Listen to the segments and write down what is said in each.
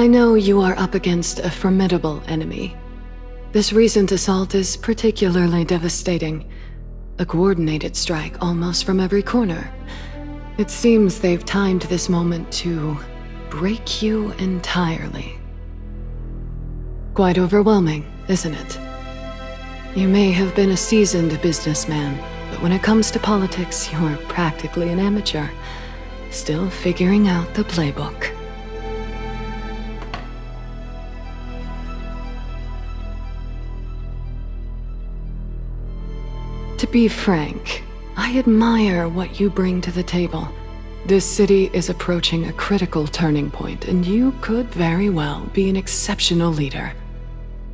I know you are up against a formidable enemy. This recent assault is particularly devastating. A coordinated strike almost from every corner. It seems they've timed this moment to break you entirely. Quite overwhelming, isn't it? You may have been a seasoned businessman, but when it comes to politics, you're practically an amateur, still figuring out the playbook. To be frank, I admire what you bring to the table. This city is approaching a critical turning point, and you could very well be an exceptional leader.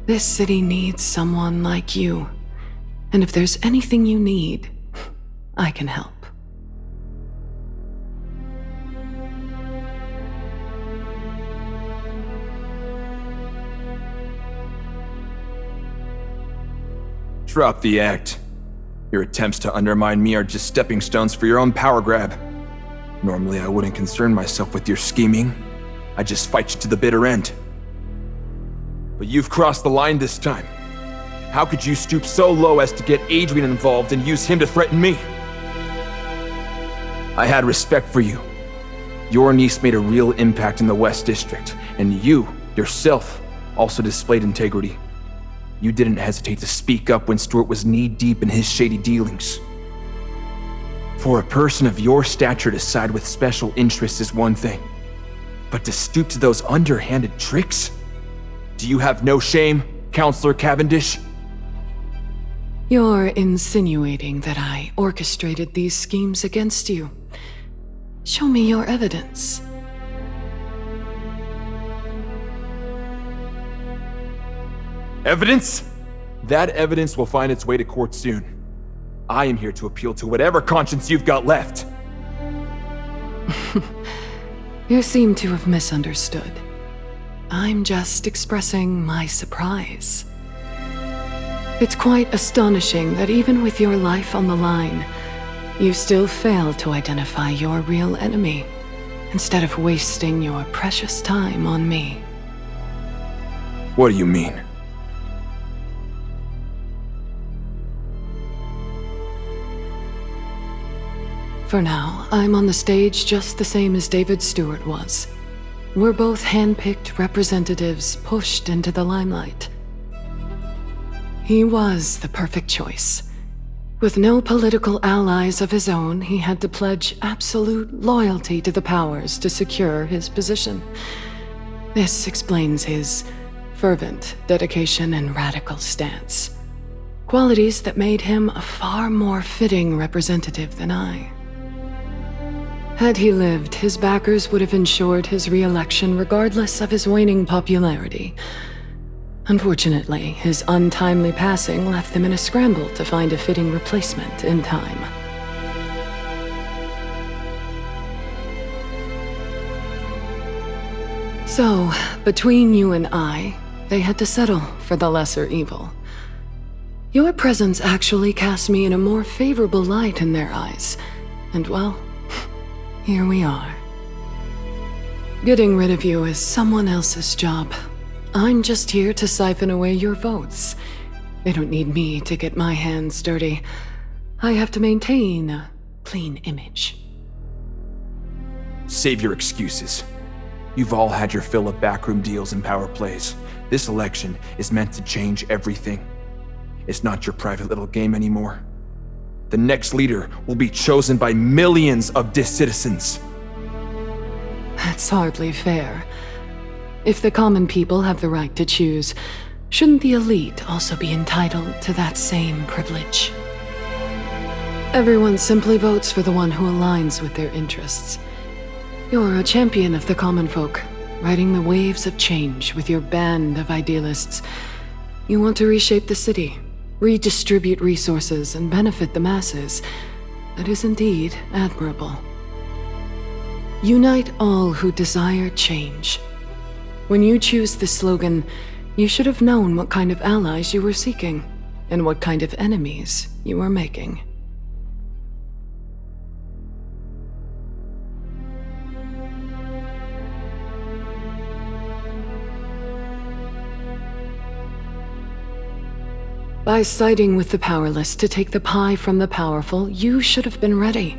This city needs someone like you. And if there's anything you need, I can help. Drop the act. Your attempts to undermine me are just stepping stones for your own power grab. Normally, I wouldn't concern myself with your scheming. I'd just fight you to the bitter end. But you've crossed the line this time. How could you stoop so low as to get Adrian involved and use him to threaten me? I had respect for you. Your niece made a real impact in the West District, and you, yourself, also displayed integrity. You didn't hesitate to speak up when Stuart was knee-deep in his shady dealings. For a person of your stature to side with special interests is one thing, but to stoop to those underhanded tricks? Do you have no shame, Counselor Cavendish? You're insinuating that I orchestrated these schemes against you. Show me your evidence. Evidence? That evidence will find its way to court soon. I am here to appeal to whatever conscience you've got left. You seem to have misunderstood. I'm just expressing my surprise. It's quite astonishing that even with your life on the line, you still fail to identify your real enemy, instead of wasting your precious time on me. What do you mean? For now, I'm on the stage just the same as David Stewart was. We're both hand-picked representatives pushed into the limelight. He was the perfect choice. With no political allies of his own, he had to pledge absolute loyalty to the powers to secure his position. This explains his fervent dedication and radical stance. Qualities that made him a far more fitting representative than I. Had he lived, his backers would have ensured his re-election regardless of his waning popularity. Unfortunately, his untimely passing left them in a scramble to find a fitting replacement in time. So, between you and I, they had to settle for the lesser evil. Your presence actually cast me in a more favorable light in their eyes, and well, here we are. Getting rid of you is someone else's job. I'm just here to siphon away your votes. They don't need me to get my hands dirty. I have to maintain a clean image. Save your excuses. You've all had your fill of backroom deals and power plays. This election is meant to change everything. It's not your private little game anymore. The next leader will be chosen by millions of citizens. That's hardly fair. If the common people have the right to choose, shouldn't the elite also be entitled to that same privilege? Everyone simply votes for the one who aligns with their interests. You're a champion of the common folk, riding the waves of change with your band of idealists. You want to reshape the city, redistribute resources, and benefit the masses. That is indeed admirable. Unite all who desire change. When you choose this slogan, you should have known what kind of allies you were seeking, and what kind of enemies you were making. By siding with the powerless to take the pie from the powerful, you should have been ready.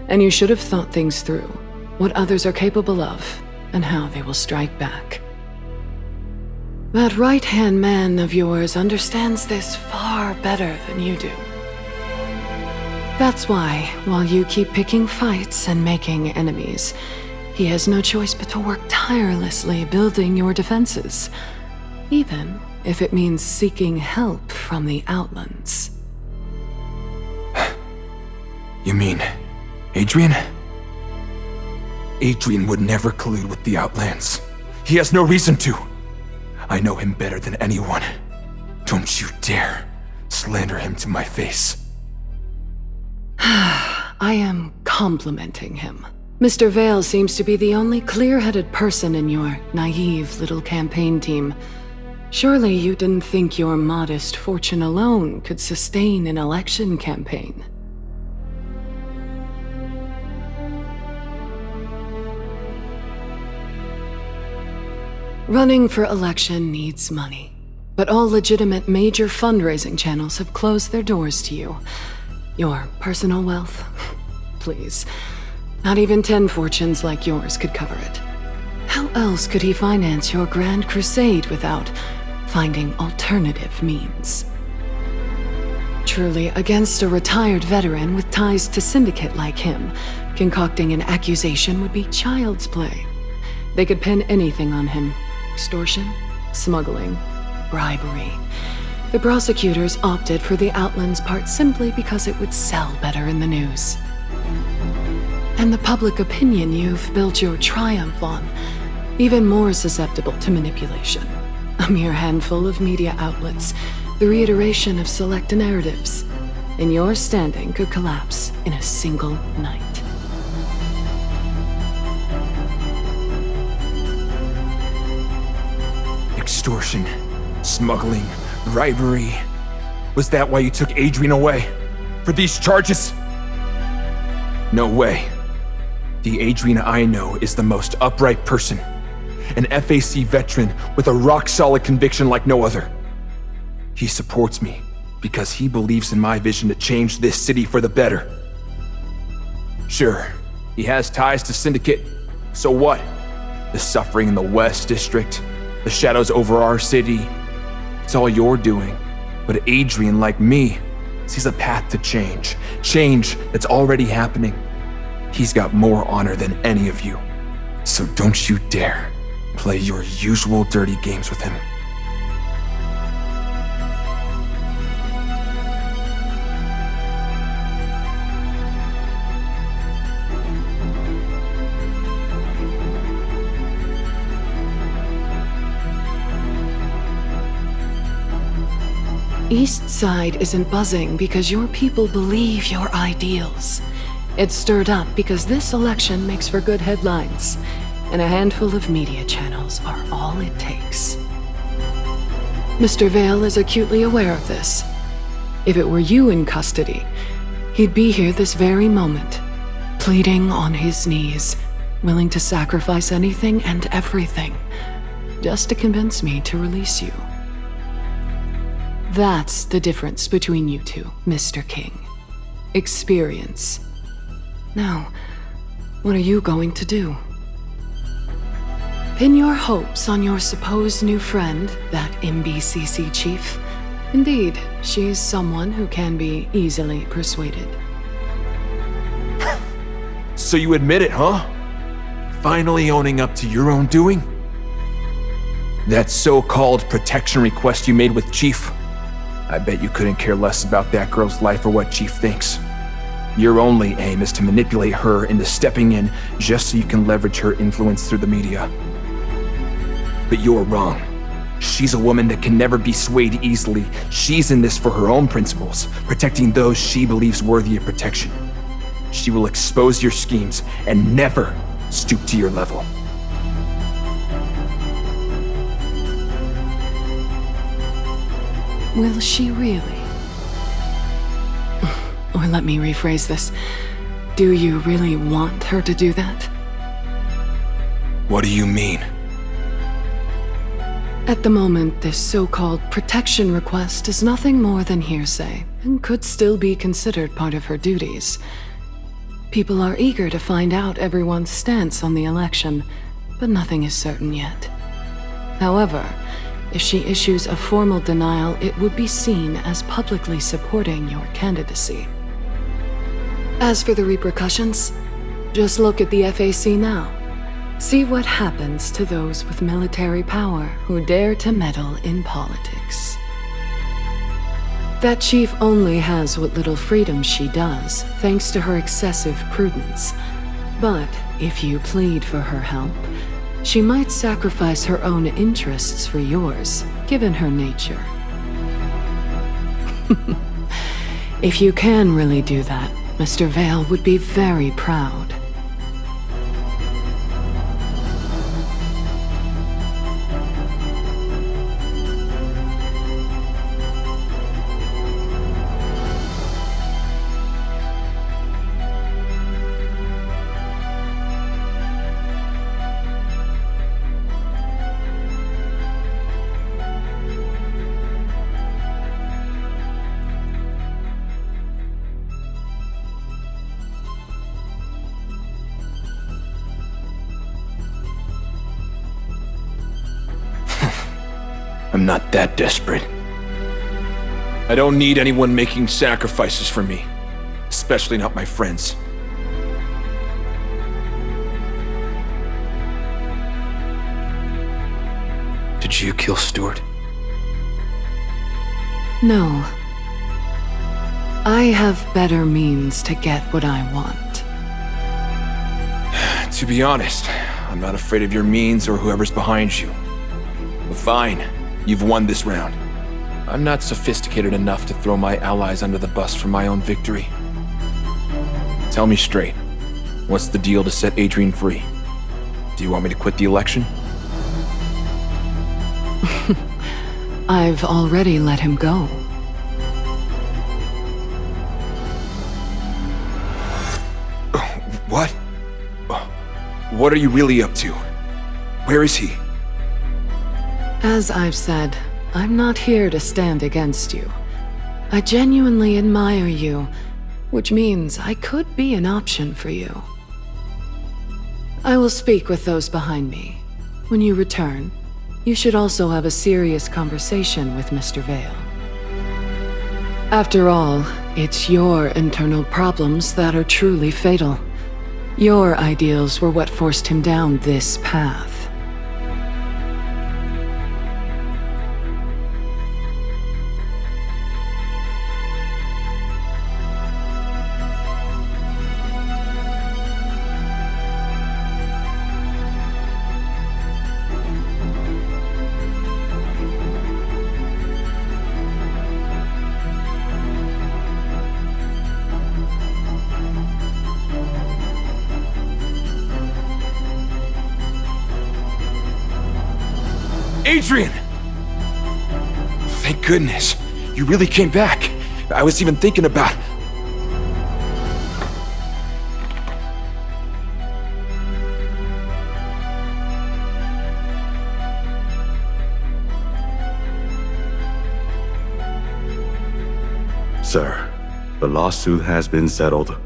And you should have thought things through, what others are capable of, and how they will strike back. That right-hand man of yours understands this far better than you do. That's why, while you keep picking fights and making enemies, he has no choice but to work tirelessly building your defenses, even if it means seeking help from the Outlands. You mean Adrian? Adrian would never collude with the Outlands. He has no reason to. I know him better than anyone. Don't you dare slander him to my face. I am complimenting him. Mr. Vale seems to be the only clear-headed person in your naive little campaign team. Surely you didn't think your modest fortune alone could sustain an election campaign. Running for election needs money, but all legitimate major fundraising channels have closed their doors to you. Your personal wealth? Please. Not even 10 fortunes like yours could cover it. How else could he finance your grand crusade without finding alternative means? Truly, against a retired veteran with ties to Syndicate like him, concocting an accusation would be child's play. They could pin anything on him. Extortion, smuggling, bribery. The prosecutors opted for the Outlands part simply because it would sell better in the news. And the public opinion you've built your triumph on, even more susceptible to manipulation. A mere handful of media outlets, the reiteration of select narratives, and your standing could collapse in a single night. Extortion, smuggling, bribery. Was that why you took Adrian away? For these charges? No way. The Adrian I know is the most upright person. An FAC veteran with a rock-solid conviction like no other. He supports me because he believes in my vision to change this city for the better. Sure, he has ties to Syndicate. So what? The suffering in the West District, the shadows over our city. It's all you're doing. But Adrian, like me, sees a path to change. Change that's already happening. He's got more honor than any of you. So don't you dare play your usual dirty games with him. East Side isn't buzzing because your people believe your ideals. It's stirred up because this election makes for good headlines, and a handful of media channels are all it takes. Mr. Vale is acutely aware of this. If it were you in custody, he'd be here this very moment, pleading on his knees, willing to sacrifice anything and everything, just to convince me to release you. That's the difference between you two, Mr. King. Experience. Now, what are you going to do? Pin your hopes on your supposed new friend, that MBCC chief. Indeed, she's someone who can be easily persuaded. So you admit it, huh? Finally owning up to your own doing? That so-called protection request you made with Chief. I bet you couldn't care less about that girl's life or what Chief thinks. Your only aim is to manipulate her into stepping in just so you can leverage her influence through the media. But you're wrong. She's a woman that can never be swayed easily. She's in this for her own principles, protecting those she believes worthy of protection. She will expose your schemes and never stoop to your level. Will she really? Or let me rephrase this. Do you really want her to do that? What do you mean? At the moment, this so-called protection request is nothing more than hearsay, and could still be considered part of her duties. People are eager to find out everyone's stance on the election, but nothing is certain yet. However, if she issues a formal denial, it would be seen as publicly supporting your candidacy. As for the repercussions, just look at the FAC now. See what happens to those with military power who dare to meddle in politics. That chief only has what little freedom she does, thanks to her excessive prudence. But if you plead for her help, she might sacrifice her own interests for yours, given her nature. If you can really do that, Mr. Vale would be very proud. I'm not that desperate. I don't need anyone making sacrifices for me, especially not my friends. Did you kill Stuart? No. I have better means to get what I want. To be honest, I'm not afraid of your means or whoever's behind you. But fine. You've won this round. I'm not sophisticated enough to throw my allies under the bus for my own victory. Tell me straight, what's the deal to set Adrian free? Do you want me to quit the election? I've already let him go. What? What are you really up to? Where is he? As I've said, I'm not here to stand against you. I genuinely admire you, which means I could be an option for you. I will speak with those behind me. When you return, you should also have a serious conversation with Mr. Vale. After all, it's your internal problems that are truly fatal. Your ideals were what forced him down this path. Adrian! Thank goodness. You really came back. I was even thinking about... Sir, the lawsuit has been settled.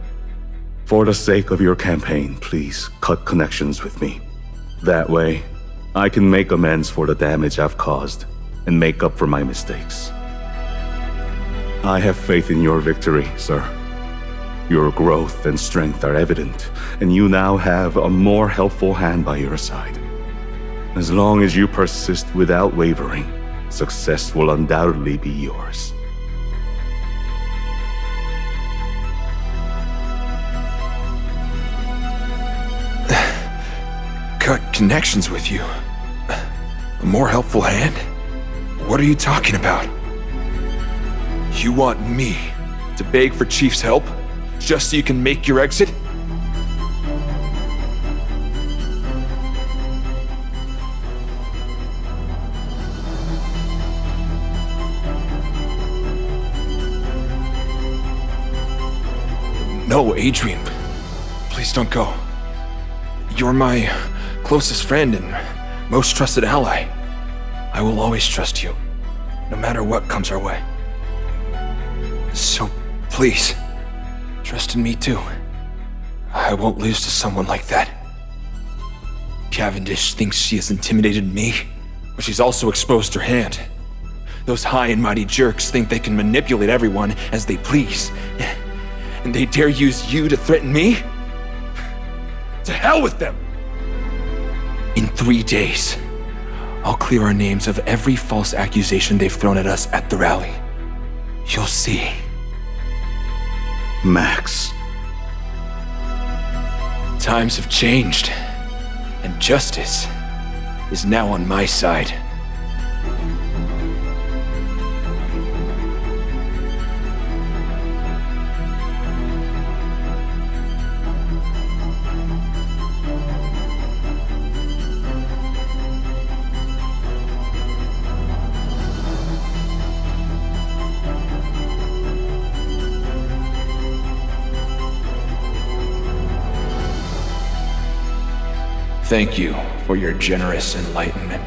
For the sake of your campaign, please cut connections with me. That way, I can make amends for the damage I've caused and make up for my mistakes. I have faith in your victory, sir. Your growth and strength are evident, and you now have a more helpful hand by your side. As long as you persist without wavering, success will undoubtedly be yours. Cut connections with you? A more helpful hand? What are you talking about? You want me to beg for Chief's help just so you can make your exit? No, Adrian. Please don't go. You're my closest friend and most trusted ally. I will always trust you, no matter what comes our way. So, please, trust in me too. I won't lose to someone like that. Cavendish thinks she has intimidated me, but she's also exposed her hand. Those high and mighty jerks think they can manipulate everyone as they please. And they dare use you to threaten me? To hell with them! In 3 days, I'll clear our names of every false accusation they've thrown at us at the rally. You'll see. Max. Times have changed, and justice is now on my side. Thank you for your generous enlightenment.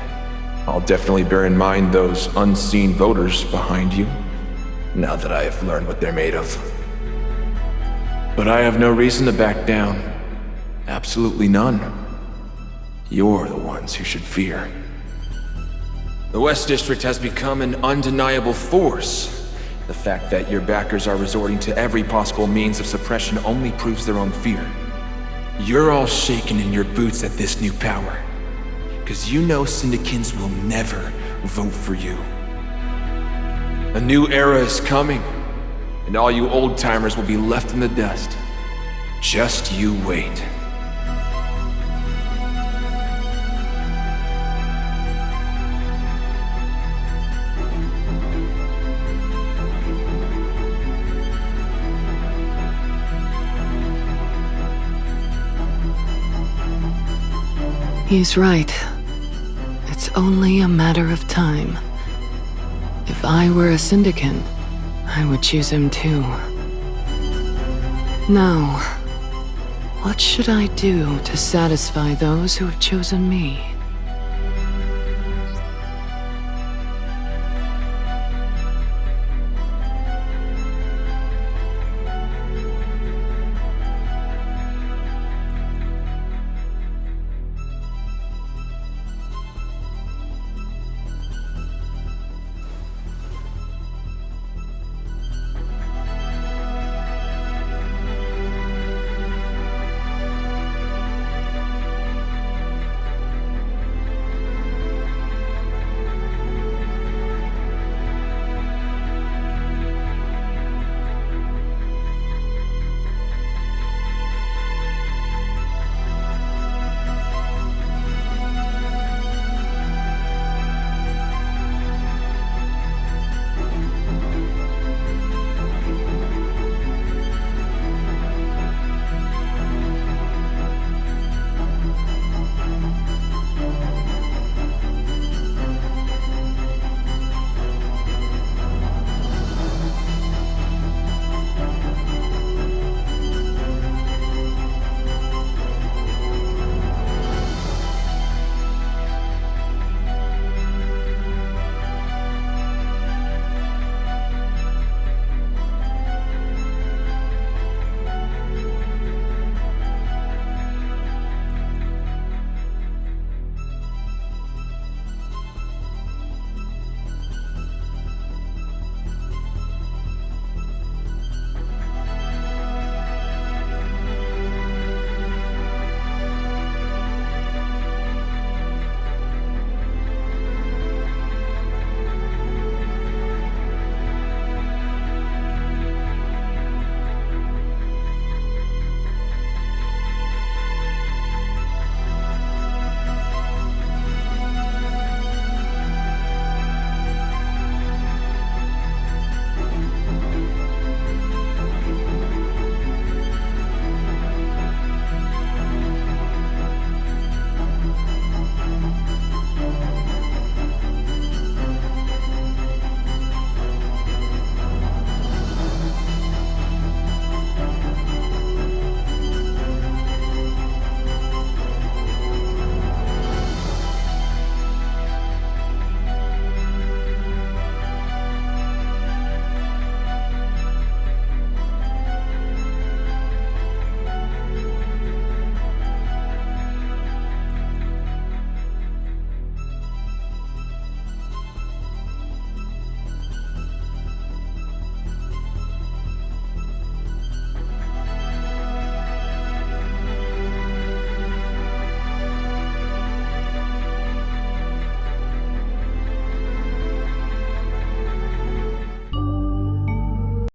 I'll definitely bear in mind those unseen voters behind you, now that I have learned what they're made of. But I have no reason to back down. Absolutely none. You're the ones who should fear. The West District has become an undeniable force. The fact that your backers are resorting to every possible means of suppression only proves their own fear. You're all shaking in your boots at this new power, because you know Syndicans will never vote for you. A new era is coming, and all you old-timers will be left in the dust. Just you wait. He's right. It's only a matter of time. If I were a Syndican, I would choose him too. Now, what should I do to satisfy those who have chosen me?